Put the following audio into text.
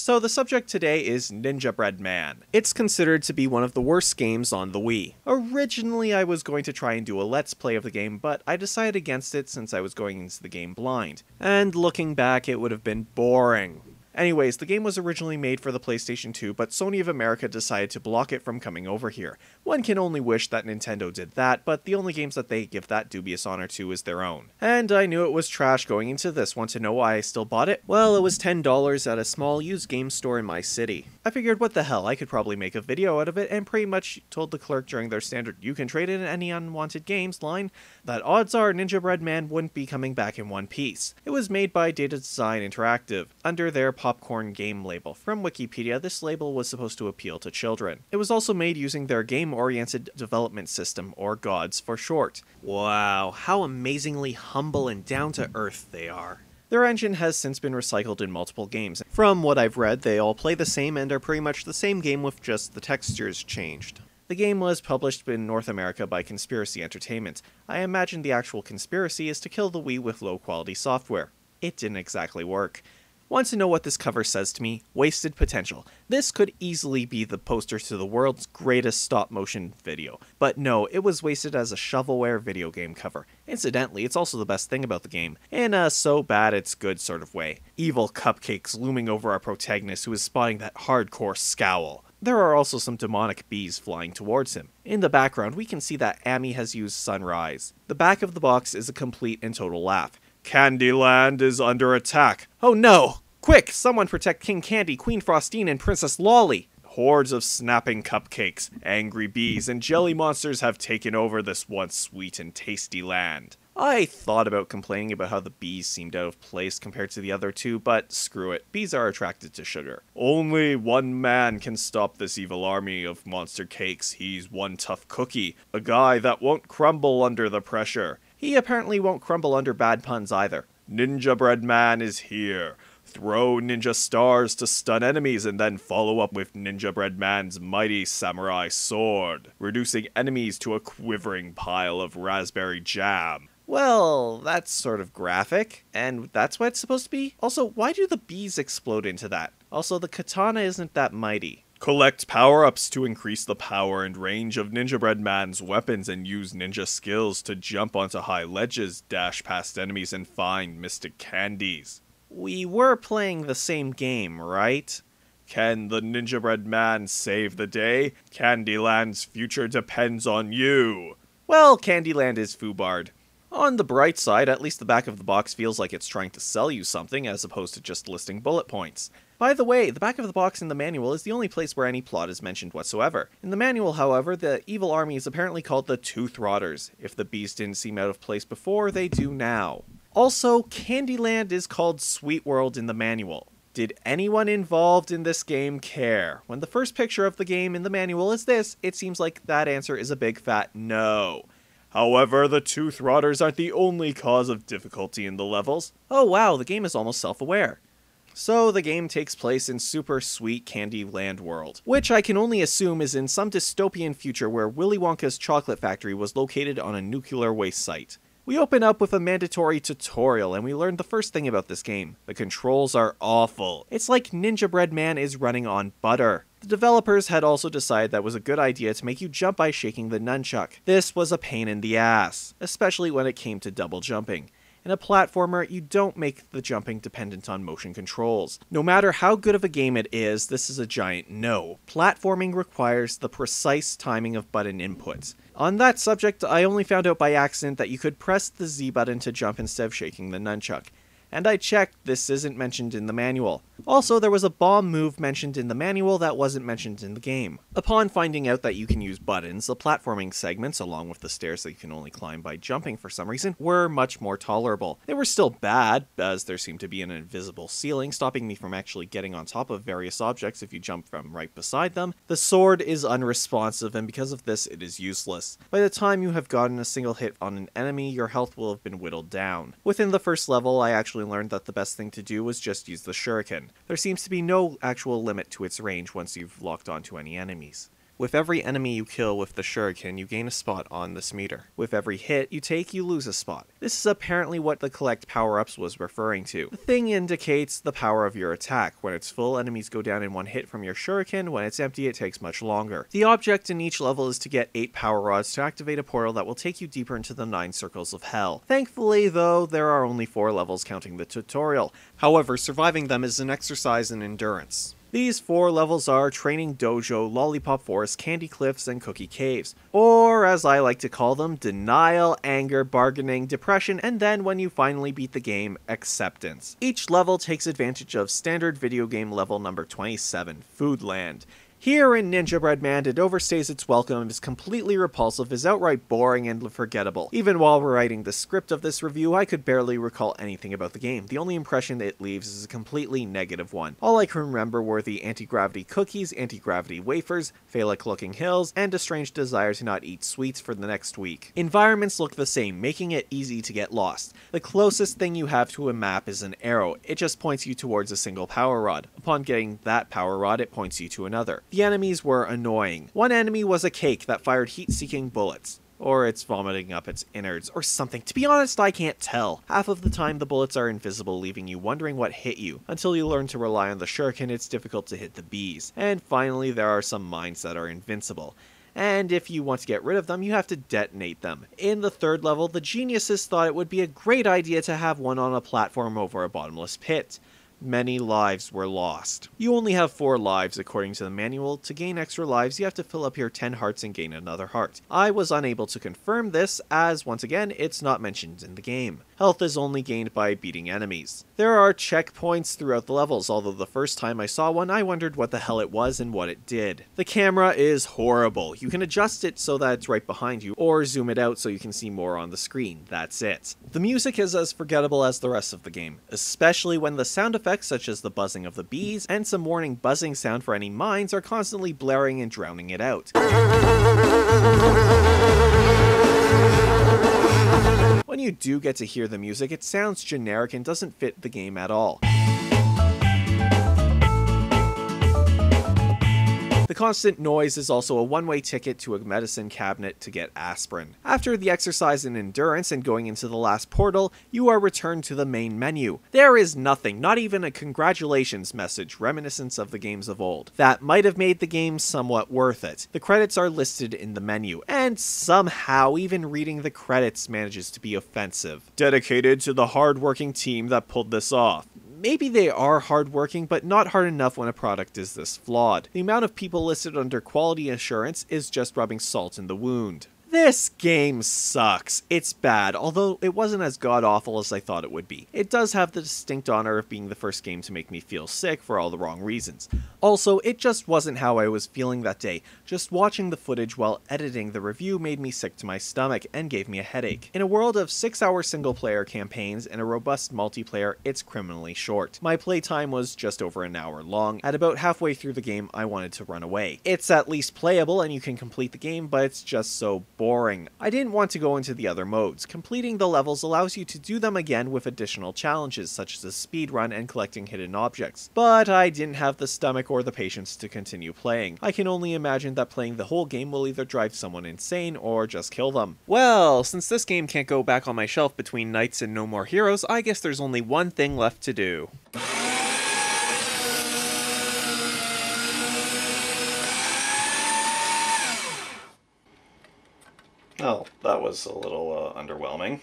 So the subject today is Ninjabread Man. It's considered to be one of the worst games on the Wii. Originally I was going to try and do a let's play of the game, but I decided against it since I was going into the game blind. And looking back, it would have been boring. Anyways, the game was originally made for the PlayStation 2, but Sony of America decided to block it from coming over here. One can only wish that Nintendo did that, but the only games that they give that dubious honor to is their own. And I knew it was trash going into this. Want to know why I still bought it? Well, it was $10 at a small used game store in my city. I figured what the hell, I could probably make a video out of it, and pretty much told the clerk during their standard "you can trade in any unwanted games" line that odds are Ninjabread Man wouldn't be coming back in one piece. It was made by Data Design Interactive, under their Popcorn Game label. From Wikipedia, this label was supposed to appeal to children. It was also made using their game-oriented development system, or GODS for short. Wow, how amazingly humble and down-to-earth they are. Their engine has since been recycled in multiple games. From what I've read, they all play the same and are pretty much the same game with just the textures changed. The game was published in North America by Conspiracy Entertainment. I imagine the actual conspiracy is to kill the Wii with low-quality software. It didn't exactly work. Want to know what this cover says to me? Wasted potential. This could easily be the poster to the world's greatest stop-motion video. But no, it was wasted as a shovelware video game cover. Incidentally, it's also the best thing about the game, in a so bad it's good sort of way. Evil cupcakes looming over our protagonist who is spotting that hardcore scowl. There are also some demonic bees flying towards him. In the background, we can see that Amy has used Sunrise. The back of the box is a complete and total laugh. Candyland is under attack. Oh no! Quick, someone protect King Candy, Queen Frostine, and Princess Lolly! Hordes of snapping cupcakes, angry bees, and jelly monsters have taken over this once sweet and tasty land. I thought about complaining about how the bees seemed out of place compared to the other two, but screw it, bees are attracted to sugar. Only one man can stop this evil army of monster cakes. He's one tough cookie, a guy that won't crumble under the pressure. He apparently won't crumble under bad puns either. Ninjabread Man is here. Throw ninja stars to stun enemies and then follow up with Ninjabread Man's mighty samurai sword, reducing enemies to a quivering pile of raspberry jam. Well, that's sort of graphic, and that's what it's supposed to be? Also, why do the bees explode into that? Also, the katana isn't that mighty. Collect power-ups to increase the power and range of Ninjabread Man's weapons and use ninja skills to jump onto high ledges, dash past enemies, and find mystic candies. We were playing the same game, right? Can the Ninjabread Man save the day? Candyland's future depends on you. Well, Candyland is foobarred. On the bright side, at least the back of the box feels like it's trying to sell you something as opposed to just listing bullet points. By the way, the back of the box in the manual is the only place where any plot is mentioned whatsoever. In the manual, however, the evil army is apparently called the Tooth Rotters. If the bees didn't seem out of place before, they do now. Also, Candyland is called Sweet World in the manual. Did anyone involved in this game care? When the first picture of the game in the manual is this, it seems like that answer is a big fat no. However, the Tooth Rotters aren't the only cause of difficulty in the levels. Oh wow, the game is almost self-aware. So the game takes place in super sweet Candyland world, which I can only assume is in some dystopian future where Willy Wonka's chocolate factory was located on a nuclear waste site. We open up with a mandatory tutorial and we learn the first thing about this game. The controls are awful. It's like Ninjabread Man is running on butter. The developers had also decided that it was a good idea to make you jump by shaking the nunchuck. This was a pain in the ass, especially when it came to double jumping. In a platformer, you don't make the jumping dependent on motion controls. No matter how good of a game it is, this is a giant no. Platforming requires the precise timing of button inputs. On that subject, I only found out by accident that you could press the Z button to jump instead of shaking the nunchuck. And I checked, this isn't mentioned in the manual. Also, there was a bomb move mentioned in the manual that wasn't mentioned in the game. Upon finding out that you can use buttons, the platforming segments, along with the stairs that you can only climb by jumping for some reason, were much more tolerable. They were still bad, as there seemed to be an invisible ceiling stopping me from actually getting on top of various objects if you jump from right beside them. The sword is unresponsive, and because of this, it is useless. By the time you have gotten a single hit on an enemy, your health will have been whittled down. Within the first level, I actually learned that the best thing to do was just use the shuriken. There seems to be no actual limit to its range once you've locked onto any enemies. With every enemy you kill with the shuriken, you gain a spot on this meter. With every hit you take, you lose a spot. This is apparently what the collect power-ups was referring to. The thing indicates the power of your attack. When it's full, enemies go down in one hit from your shuriken. When it's empty, it takes much longer. The object in each level is to get 8 power rods to activate a portal that will take you deeper into the 9 circles of hell. Thankfully, though, there are only 4 levels counting the tutorial. However, surviving them is an exercise in endurance. These 4 levels are Training Dojo, Lollipop Forest, Candy Cliffs, and Cookie Caves. Or, as I like to call them, Denial, Anger, Bargaining, Depression, and then when you finally beat the game, Acceptance. Each level takes advantage of standard video game level number 27, Foodland. Here in Ninjabread Man, it overstays its welcome and is completely repulsive, is outright boring and forgettable. Even while writing the script of this review, I could barely recall anything about the game. The only impression it leaves is a completely negative one. All I can remember were the anti-gravity cookies, anti-gravity wafers, phallic-looking hills, and a strange desire to not eat sweets for the next week. Environments look the same, making it easy to get lost. The closest thing you have to a map is an arrow. It just points you towards a single power rod. Upon getting that power rod, it points you to another. The enemies were annoying. One enemy was a cake that fired heat-seeking bullets. Or it's vomiting up its innards, or something. To be honest, I can't tell. Half of the time the bullets are invisible, leaving you wondering what hit you. Until you learn to rely on the shuriken, it's difficult to hit the bees. And finally, there are some mines that are invincible. And if you want to get rid of them, you have to detonate them. In the 3rd level, the geniuses thought it would be a great idea to have one on a platform over a bottomless pit. Many lives were lost. You only have 4 lives according to the manual. To gain extra lives, you have to fill up your 10 hearts and gain another heart. I was unable to confirm this, as once again, it's not mentioned in the game. Health is only gained by beating enemies. There are checkpoints throughout the levels, although the first time I saw one, I wondered what the hell it was and what it did. The camera is horrible. You can adjust it so that it's right behind you, or zoom it out so you can see more on the screen. That's it. The music is as forgettable as the rest of the game, especially when the sound effects such as the buzzing of the bees and some warning buzzing sound for any mines are constantly blaring and drowning it out. When you do get to hear the music, it sounds generic and doesn't fit the game at all. The constant noise is also a one-way ticket to a medicine cabinet to get aspirin. After the exercise in endurance and going into the last portal, you are returned to the main menu. There is nothing, not even a congratulations message reminiscent of the games of old. That might have made the game somewhat worth it. The credits are listed in the menu, and somehow even reading the credits manages to be offensive. Dedicated to the hard-working team that pulled this off. Maybe they are hardworking, but not hard enough when a product is this flawed. The amount of people listed under quality assurance is just rubbing salt in the wound. This game sucks. It's bad, although it wasn't as god-awful as I thought it would be. It does have the distinct honor of being the first game to make me feel sick for all the wrong reasons. Also, it just wasn't how I was feeling that day. Just watching the footage while editing the review made me sick to my stomach and gave me a headache. In a world of 6-hour single-player campaigns and a robust multiplayer, it's criminally short. My playtime was just over an hour long. At about halfway through the game, I wanted to run away. It's at least playable and you can complete the game, but it's just so boring. I didn't want to go into the other modes. Completing the levels allows you to do them again with additional challenges, such as a speed run and collecting hidden objects. But I didn't have the stomach or the patience to continue playing. I can only imagine that playing the whole game will either drive someone insane or just kill them. Well, since this game can't go back on my shelf between Knights and No More Heroes, I guess there's only one thing left to do. Oh, that was a little underwhelming.